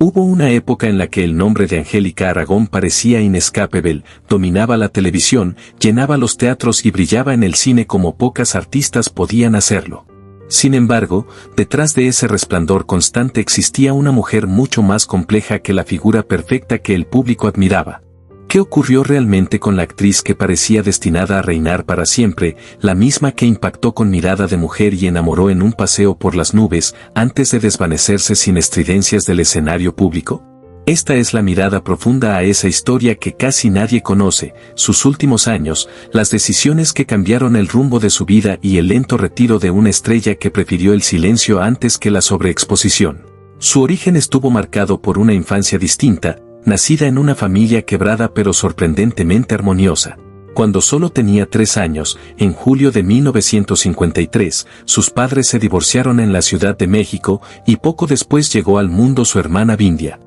Hubo una época en la que el nombre de Angélica Aragón parecía inescapable, dominaba la televisión, llenaba los teatros y brillaba en el cine como pocas artistas podían hacerlo. Sin embargo, detrás de ese resplandor constante existía una mujer mucho más compleja que la figura perfecta que el público admiraba. ¿Qué ocurrió realmente con la actriz que parecía destinada a reinar para siempre, la misma que impactó con mirada de mujer y enamoró en un paseo por las nubes, antes de desvanecerse sin estridencias del escenario público? Esta es la mirada profunda a esa historia que casi nadie conoce, sus últimos años, las decisiones que cambiaron el rumbo de su vida y el lento retiro de una estrella que prefirió el silencio antes que la sobreexposición. Su origen estuvo marcado por una infancia distinta, nacida en una familia quebrada pero sorprendentemente armoniosa. Cuando solo tenía 3 años, en julio de 1953, sus padres se divorciaron en la Ciudad de México y poco después llegó al mundo su hermana Bindia.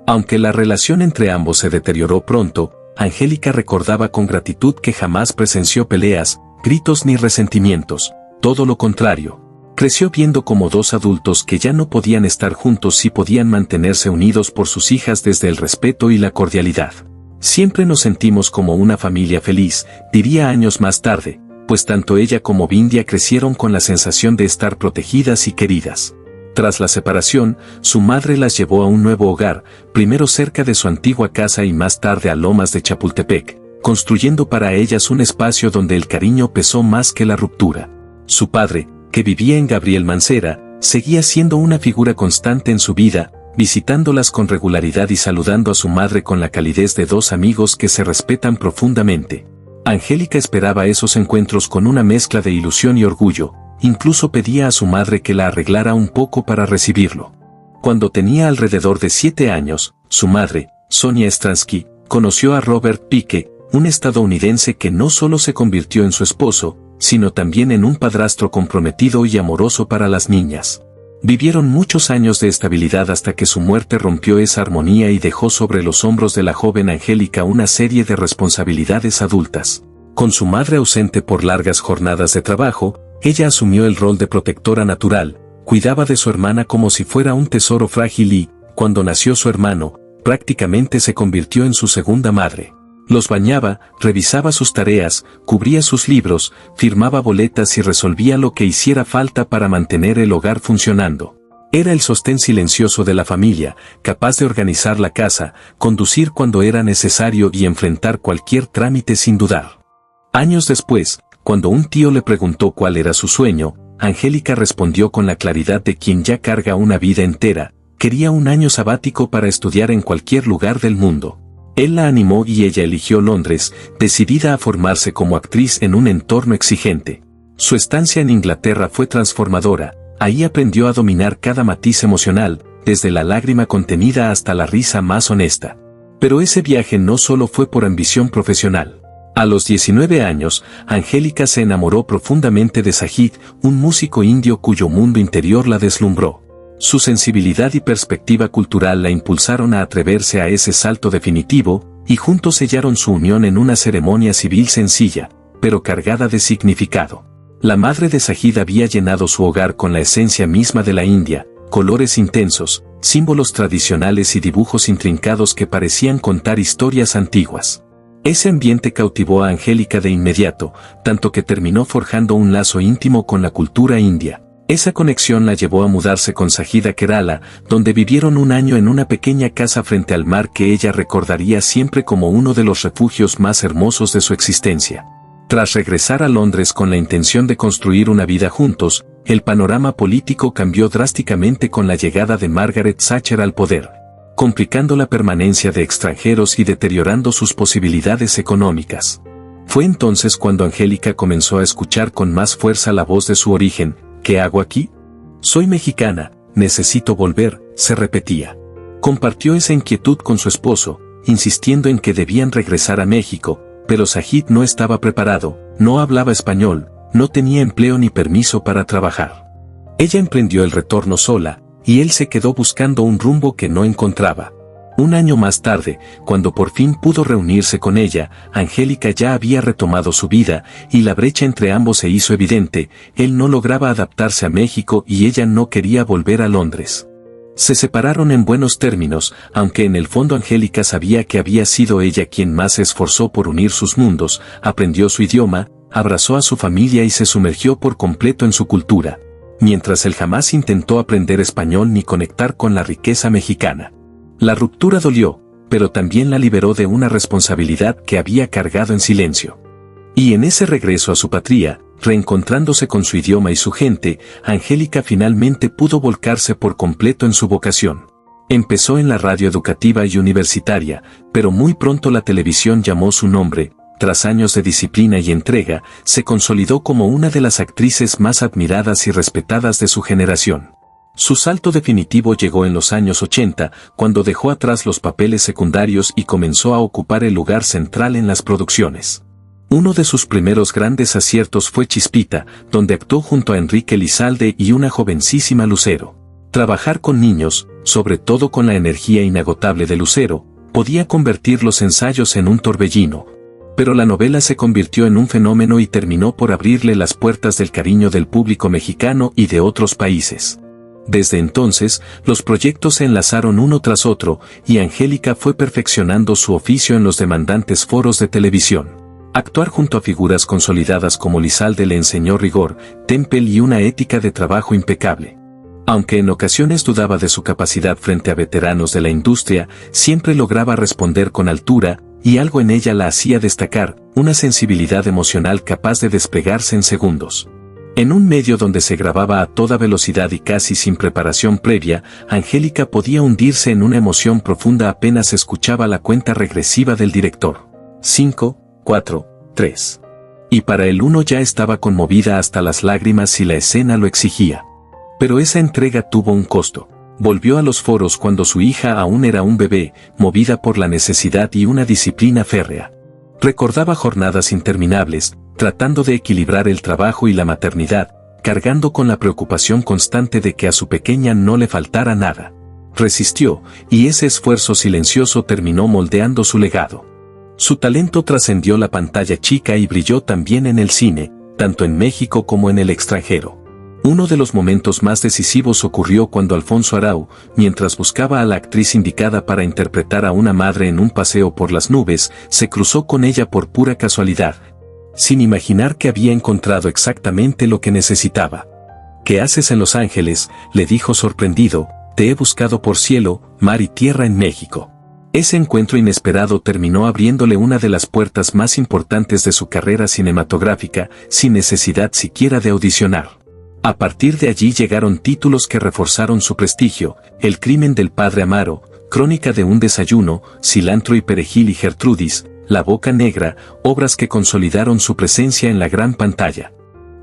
Aunque la relación entre ambos se deterioró pronto, Angélica recordaba con gratitud que jamás presenció peleas, gritos ni resentimientos, todo lo contrario. Creció viendo como dos adultos que ya no podían estar juntos sí podían mantenerse unidos por sus hijas desde el respeto y la cordialidad. Siempre nos sentimos como una familia feliz, diría años más tarde, pues tanto ella como Bindia crecieron con la sensación de estar protegidas y queridas. Tras la separación, su madre las llevó a un nuevo hogar, primero cerca de su antigua casa y más tarde a Lomas de Chapultepec, construyendo para ellas un espacio donde el cariño pesó más que la ruptura. Su padre, que vivía en Gabriel Mancera, seguía siendo una figura constante en su vida, visitándolas con regularidad y saludando a su madre con la calidez de dos amigos que se respetan profundamente. Angélica esperaba esos encuentros con una mezcla de ilusión y orgullo, incluso pedía a su madre que la arreglara un poco para recibirlo. Cuando tenía alrededor de 7 años, su madre, Sonia Stransky, conoció a Robert Pike, un estadounidense que no solo se convirtió en su esposo, sino también en un padrastro comprometido y amoroso para las niñas. Vivieron muchos años de estabilidad hasta que su muerte rompió esa armonía y dejó sobre los hombros de la joven Angélica una serie de responsabilidades adultas. Con su madre ausente por largas jornadas de trabajo, ella asumió el rol de protectora natural, cuidaba de su hermana como si fuera un tesoro frágil y, cuando nació su hermano, prácticamente se convirtió en su segunda madre. Los bañaba, revisaba sus tareas, cubría sus libros, firmaba boletas y resolvía lo que hiciera falta para mantener el hogar funcionando. Era el sostén silencioso de la familia, capaz de organizar la casa, conducir cuando era necesario y enfrentar cualquier trámite sin dudar. Años después, cuando un tío le preguntó cuál era su sueño, Angélica respondió con la claridad de quien ya carga una vida entera: quería un año sabático para estudiar en cualquier lugar del mundo. Él la animó y ella eligió Londres, decidida a formarse como actriz en un entorno exigente. Su estancia en Inglaterra fue transformadora, ahí aprendió a dominar cada matiz emocional, desde la lágrima contenida hasta la risa más honesta. Pero ese viaje no solo fue por ambición profesional. A los 19 años, Angélica se enamoró profundamente de Sajid, un músico indio cuyo mundo interior la deslumbró. Su sensibilidad y perspectiva cultural la impulsaron a atreverse a ese salto definitivo, y juntos sellaron su unión en una ceremonia civil sencilla, pero cargada de significado. La madre de Sajid había llenado su hogar con la esencia misma de la India, colores intensos, símbolos tradicionales y dibujos intrincados que parecían contar historias antiguas. Ese ambiente cautivó a Angélica de inmediato, tanto que terminó forjando un lazo íntimo con la cultura india. Esa conexión la llevó a mudarse con Sajid a Kerala, donde vivieron un año en una pequeña casa frente al mar que ella recordaría siempre como uno de los refugios más hermosos de su existencia. Tras regresar a Londres con la intención de construir una vida juntos, el panorama político cambió drásticamente con la llegada de Margaret Thatcher al poder, complicando la permanencia de extranjeros y deteriorando sus posibilidades económicas. Fue entonces cuando Angélica comenzó a escuchar con más fuerza la voz de su origen: ¿qué hago aquí? Soy mexicana, necesito volver, se repetía. Compartió esa inquietud con su esposo, insistiendo en que debían regresar a México, pero Sajid no estaba preparado, no hablaba español, no tenía empleo ni permiso para trabajar. Ella emprendió el retorno sola, y él se quedó buscando un rumbo que no encontraba. Un año más tarde, cuando por fin pudo reunirse con ella, Angélica ya había retomado su vida, y la brecha entre ambos se hizo evidente. Él no lograba adaptarse a México y ella no quería volver a Londres. Se separaron en buenos términos, aunque en el fondo Angélica sabía que había sido ella quien más se esforzó por unir sus mundos, aprendió su idioma, abrazó a su familia y se sumergió por completo en su cultura, mientras él jamás intentó aprender español ni conectar con la riqueza mexicana. La ruptura dolió, pero también la liberó de una responsabilidad que había cargado en silencio. Y en ese regreso a su patria, reencontrándose con su idioma y su gente, Angélica finalmente pudo volcarse por completo en su vocación. Empezó en la radio educativa y universitaria, pero muy pronto la televisión llamó su nombre. Tras años de disciplina y entrega, se consolidó como una de las actrices más admiradas y respetadas de su generación. Su salto definitivo llegó en los años 80, cuando dejó atrás los papeles secundarios y comenzó a ocupar el lugar central en las producciones. Uno de sus primeros grandes aciertos fue Chispita, donde actuó junto a Enrique Lizalde y una jovencísima Lucero. Trabajar con niños, sobre todo con la energía inagotable de Lucero, podía convertir los ensayos en un torbellino. Pero la novela se convirtió en un fenómeno y terminó por abrirle las puertas del cariño del público mexicano y de otros países. Desde entonces, los proyectos se enlazaron uno tras otro, y Angélica fue perfeccionando su oficio en los demandantes foros de televisión. Actuar junto a figuras consolidadas como Lizalde le enseñó rigor, temple y una ética de trabajo impecable. Aunque en ocasiones dudaba de su capacidad frente a veteranos de la industria, siempre lograba responder con altura, y algo en ella la hacía destacar, una sensibilidad emocional capaz de desplegarse en segundos. En un medio donde se grababa a toda velocidad y casi sin preparación previa, Angélica podía hundirse en una emoción profunda apenas escuchaba la cuenta regresiva del director. 5, 4, 3. Y para el 1 ya estaba conmovida hasta las lágrimas si la escena lo exigía. Pero esa entrega tuvo un costo. Volvió a los foros cuando su hija aún era un bebé, movida por la necesidad y una disciplina férrea. Recordaba jornadas interminables, tratando de equilibrar el trabajo y la maternidad, cargando con la preocupación constante de que a su pequeña no le faltara nada. Resistió, y ese esfuerzo silencioso terminó moldeando su legado. Su talento trascendió la pantalla chica y brilló también en el cine, tanto en México como en el extranjero. Uno de los momentos más decisivos ocurrió cuando Alfonso Arau, mientras buscaba a la actriz indicada para interpretar a una madre en un paseo por las nubes, se cruzó con ella por pura casualidad, sin imaginar que había encontrado exactamente lo que necesitaba. ¿Qué haces en Los Ángeles?, le dijo sorprendido. Te he buscado por cielo, mar y tierra en México. Ese encuentro inesperado terminó abriéndole una de las puertas más importantes de su carrera cinematográfica, sin necesidad siquiera de audicionar. A partir de allí llegaron títulos que reforzaron su prestigio: El crimen del padre Amaro, Crónica de un desayuno, Cilantro y perejil y Gertrudis, La boca negra, obras que consolidaron su presencia en la gran pantalla.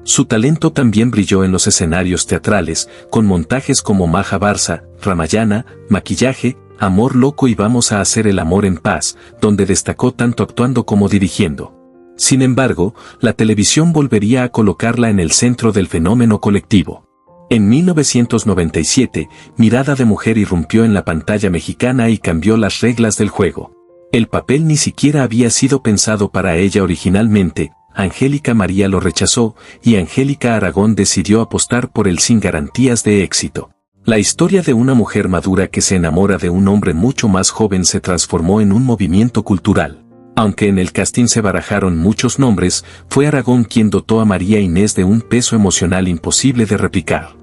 Su talento también brilló en los escenarios teatrales, con montajes como Maja Barza, Ramayana, Maquillaje, Amor loco y Vamos a hacer el amor en paz, donde destacó tanto actuando como dirigiendo. Sin embargo, la televisión volvería a colocarla en el centro del fenómeno colectivo. En 1997, Mirada de mujer irrumpió en la pantalla mexicana y cambió las reglas del juego. El papel ni siquiera había sido pensado para ella originalmente. Angélica María lo rechazó, y Angélica Aragón decidió apostar por él sin garantías de éxito. La historia de una mujer madura que se enamora de un hombre mucho más joven se transformó en un movimiento cultural. Aunque en el casting se barajaron muchos nombres, fue Aragón quien dotó a María Inés de un peso emocional imposible de replicar.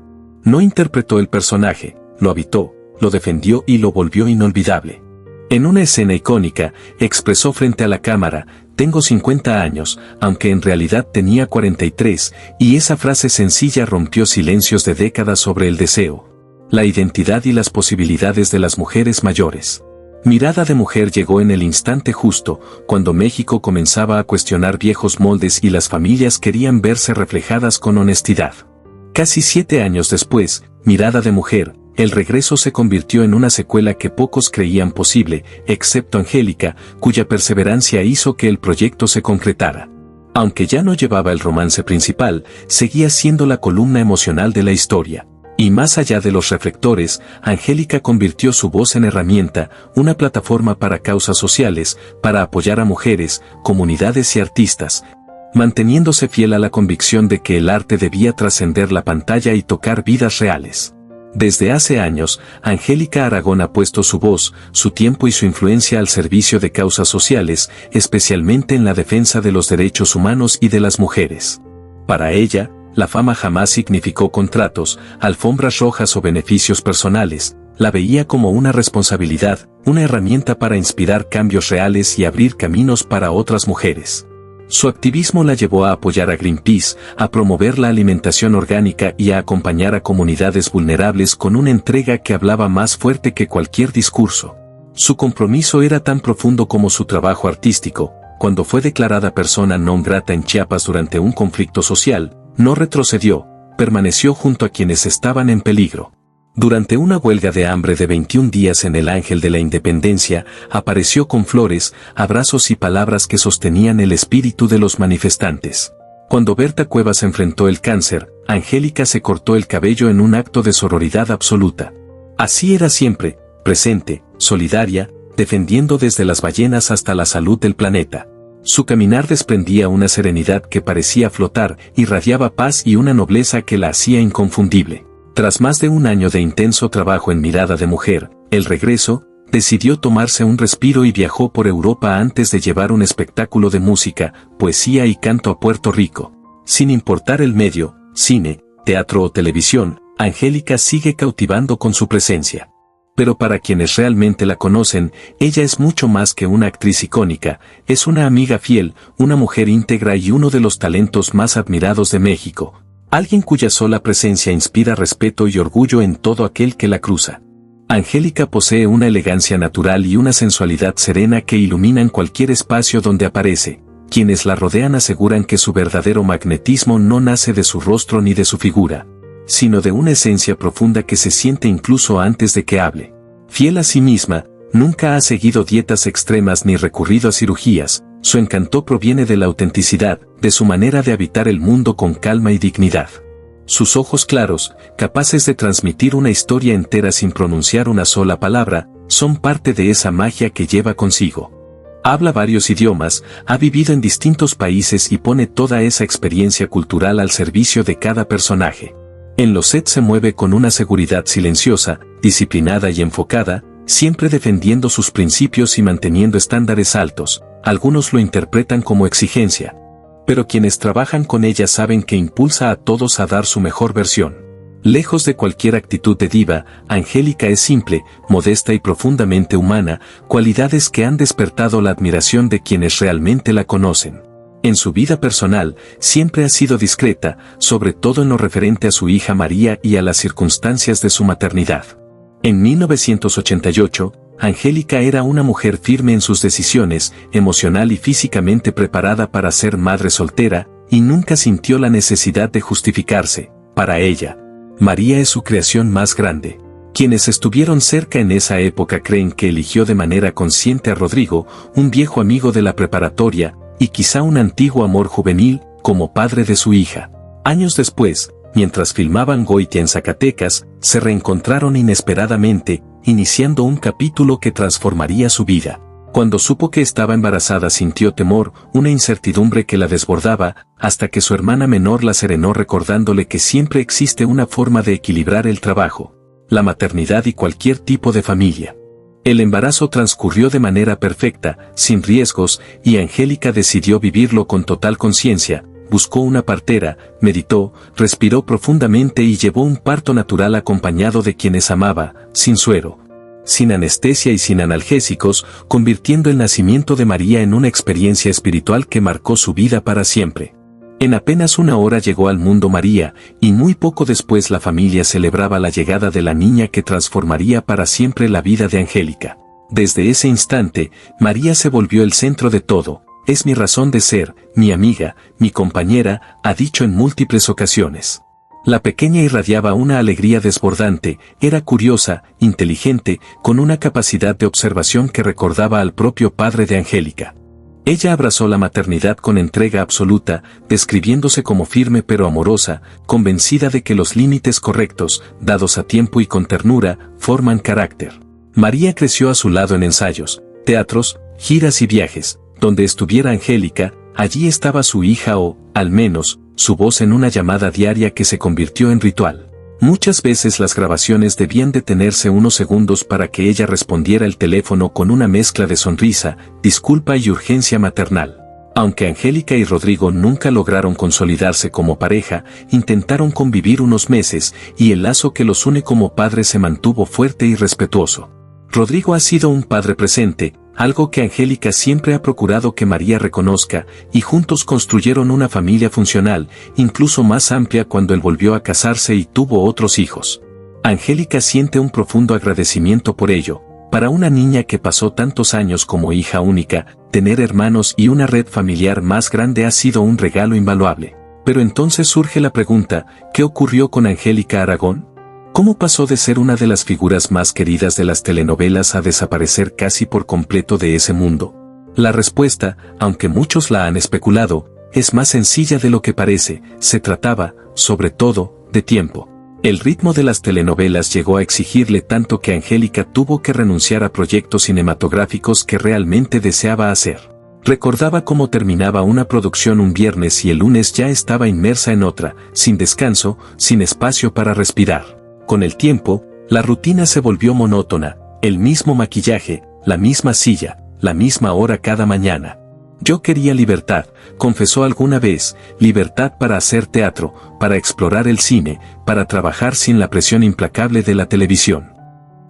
No interpretó el personaje, lo habitó, lo defendió y lo volvió inolvidable. En una escena icónica, expresó frente a la cámara: tengo 50 años, aunque en realidad tenía 43, y esa frase sencilla rompió silencios de décadas sobre el deseo, la identidad y las posibilidades de las mujeres mayores. Mirada de mujer llegó en el instante justo, cuando México comenzaba a cuestionar viejos moldes y las familias querían verse reflejadas con honestidad. Casi 7 años después, Mirada de mujer, el regreso se convirtió en una secuela que pocos creían posible, excepto Angélica, cuya perseverancia hizo que el proyecto se concretara. Aunque ya no llevaba el romance principal, seguía siendo la columna emocional de la historia. Y más allá de los reflectores, Angélica convirtió su voz en herramienta, una plataforma para causas sociales, para apoyar a mujeres, comunidades y artistas, manteniéndose fiel a la convicción de que el arte debía trascender la pantalla y tocar vidas reales. Desde hace años, Angélica Aragón ha puesto su voz, su tiempo y su influencia al servicio de causas sociales, especialmente en la defensa de los derechos humanos y de las mujeres. Para ella, la fama jamás significó contratos, alfombras rojas o beneficios personales, la veía como una responsabilidad, una herramienta para inspirar cambios reales y abrir caminos para otras mujeres. Su activismo la llevó a apoyar a Greenpeace, a promover la alimentación orgánica y a acompañar a comunidades vulnerables con una entrega que hablaba más fuerte que cualquier discurso. Su compromiso era tan profundo como su trabajo artístico. Cuando fue declarada persona non grata en Chiapas durante un conflicto social, no retrocedió, permaneció junto a quienes estaban en peligro. Durante una huelga de hambre de 21 días en el Ángel de la Independencia, apareció con flores, abrazos y palabras que sostenían el espíritu de los manifestantes. Cuando Berta Cuevas enfrentó el cáncer, Angélica se cortó el cabello en un acto de sororidad absoluta. Así era siempre, presente, solidaria, defendiendo desde las ballenas hasta la salud del planeta. Su caminar desprendía una serenidad que parecía flotar, irradiaba paz y una nobleza que la hacía inconfundible. Tras más de un año de intenso trabajo en Mirada de Mujer, El Regreso, decidió tomarse un respiro y viajó por Europa antes de llevar un espectáculo de música, poesía y canto a Puerto Rico. Sin importar el medio, cine, teatro o televisión, Angélica sigue cautivando con su presencia. Pero para quienes realmente la conocen, ella es mucho más que una actriz icónica, es una amiga fiel, una mujer íntegra y uno de los talentos más admirados de México. Alguien cuya sola presencia inspira respeto y orgullo en todo aquel que la cruza. Angélica posee una elegancia natural y una sensualidad serena que iluminan cualquier espacio donde aparece. Quienes la rodean aseguran que su verdadero magnetismo no nace de su rostro ni de su figura, sino de una esencia profunda que se siente incluso antes de que hable. Fiel a sí misma, nunca ha seguido dietas extremas ni recurrido a cirugías. Su encanto proviene de la autenticidad, de su manera de habitar el mundo con calma y dignidad. Sus ojos claros, capaces de transmitir una historia entera sin pronunciar una sola palabra, son parte de esa magia que lleva consigo. Habla varios idiomas, ha vivido en distintos países y pone toda esa experiencia cultural al servicio de cada personaje. En los sets se mueve con una seguridad silenciosa, disciplinada y enfocada, siempre defendiendo sus principios y manteniendo estándares altos. Algunos lo interpretan como exigencia, pero quienes trabajan con ella saben que impulsa a todos a dar su mejor versión. Lejos de cualquier actitud de diva, Angélica es simple, modesta y profundamente humana, cualidades que han despertado la admiración de quienes realmente la conocen. En su vida personal, siempre ha sido discreta, sobre todo en lo referente a su hija María y a las circunstancias de su maternidad. En 1988, Angélica era una mujer firme en sus decisiones, emocional y físicamente preparada para ser madre soltera, y nunca sintió la necesidad de justificarse. Para ella, María es su creación más grande. Quienes estuvieron cerca en esa época creen que eligió de manera consciente a Rodrigo, un viejo amigo de la preparatoria, y quizá un antiguo amor juvenil, como padre de su hija. Años después, mientras filmaban Goitia en Zacatecas, se reencontraron inesperadamente, iniciando un capítulo que transformaría su vida. Cuando supo que estaba embarazada sintió temor, una incertidumbre que la desbordaba, hasta que su hermana menor la serenó recordándole que siempre existe una forma de equilibrar el trabajo, la maternidad y cualquier tipo de familia. El embarazo transcurrió de manera perfecta, sin riesgos, y Angélica decidió vivirlo con total conciencia. Buscó una partera, meditó, respiró profundamente y llevó un parto natural acompañado de quienes amaba, sin suero, sin anestesia y sin analgésicos, convirtiendo el nacimiento de María en una experiencia espiritual que marcó su vida para siempre. En apenas una hora llegó al mundo María, y muy poco después la familia celebraba la llegada de la niña que transformaría para siempre la vida de Angélica. Desde ese instante, María se volvió el centro de todo. Es mi razón de ser, mi amiga, mi compañera, ha dicho en múltiples ocasiones. La pequeña irradiaba una alegría desbordante, era curiosa, inteligente, con una capacidad de observación que recordaba al propio padre de Angélica. Ella abrazó la maternidad con entrega absoluta, describiéndose como firme pero amorosa, convencida de que los límites correctos, dados a tiempo y con ternura, forman carácter. María creció a su lado en ensayos, teatros, giras y viajes. Donde estuviera Angélica, allí estaba su hija o, al menos, su voz en una llamada diaria que se convirtió en ritual. Muchas veces las grabaciones debían detenerse unos segundos para que ella respondiera el teléfono con una mezcla de sonrisa, disculpa y urgencia maternal. Aunque Angélica y Rodrigo nunca lograron consolidarse como pareja, intentaron convivir unos meses y el lazo que los une como padres se mantuvo fuerte y respetuoso. Rodrigo ha sido un padre presente, algo que Angélica siempre ha procurado que María reconozca, y juntos construyeron una familia funcional, incluso más amplia cuando él volvió a casarse y tuvo otros hijos. Angélica siente un profundo agradecimiento por ello. Para una niña que pasó tantos años como hija única, tener hermanos y una red familiar más grande ha sido un regalo invaluable. Pero entonces surge la pregunta, ¿qué ocurrió con Angélica Aragón? ¿Cómo pasó de ser una de las figuras más queridas de las telenovelas a desaparecer casi por completo de ese mundo? La respuesta, aunque muchos la han especulado, es más sencilla de lo que parece. Se trataba, sobre todo, de tiempo. El ritmo de las telenovelas llegó a exigirle tanto que Angélica tuvo que renunciar a proyectos cinematográficos que realmente deseaba hacer. Recordaba cómo terminaba una producción un viernes y el lunes ya estaba inmersa en otra, sin descanso, sin espacio para respirar. Con el tiempo, la rutina se volvió monótona, el mismo maquillaje, la misma silla, la misma hora cada mañana. Yo quería libertad, confesó alguna vez, libertad para hacer teatro, para explorar el cine, para trabajar sin la presión implacable de la televisión.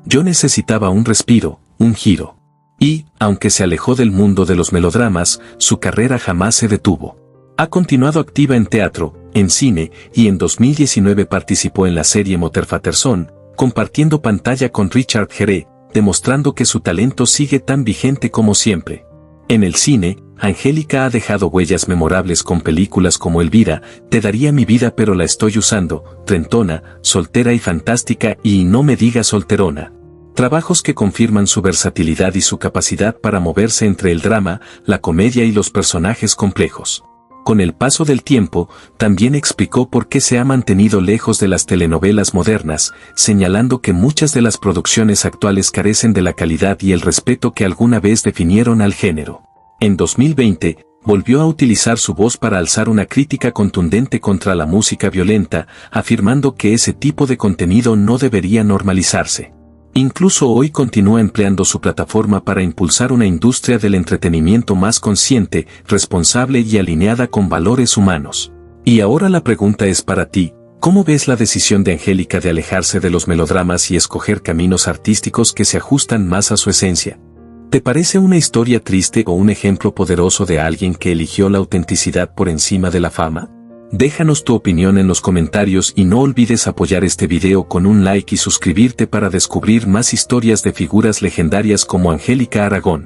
Yo necesitaba un respiro, un giro. Y, aunque se alejó del mundo de los melodramas, su carrera jamás se detuvo. Ha continuado activa en teatro, en cine, y en 2019 participó en la serie Motherfatterson, compartiendo pantalla con Richard Gere, demostrando que su talento sigue tan vigente como siempre. En el cine, Angélica ha dejado huellas memorables con películas como Elvira, Te daría mi vida pero la estoy usando, Trentona, Soltera y Fantástica y No me digas solterona. Trabajos que confirman su versatilidad y su capacidad para moverse entre el drama, la comedia y los personajes complejos. Con el paso del tiempo, también explicó por qué se ha mantenido lejos de las telenovelas modernas, señalando que muchas de las producciones actuales carecen de la calidad y el respeto que alguna vez definieron al género. En 2020, volvió a utilizar su voz para alzar una crítica contundente contra la música violenta, afirmando que ese tipo de contenido no debería normalizarse. Incluso hoy continúa empleando su plataforma para impulsar una industria del entretenimiento más consciente, responsable y alineada con valores humanos. Y ahora la pregunta es para ti, ¿cómo ves la decisión de Angélica de alejarse de los melodramas y escoger caminos artísticos que se ajustan más a su esencia? ¿Te parece una historia triste o un ejemplo poderoso de alguien que eligió la autenticidad por encima de la fama? Déjanos tu opinión en los comentarios y no olvides apoyar este video con un like y suscribirte para descubrir más historias de figuras legendarias como Angélica Aragón.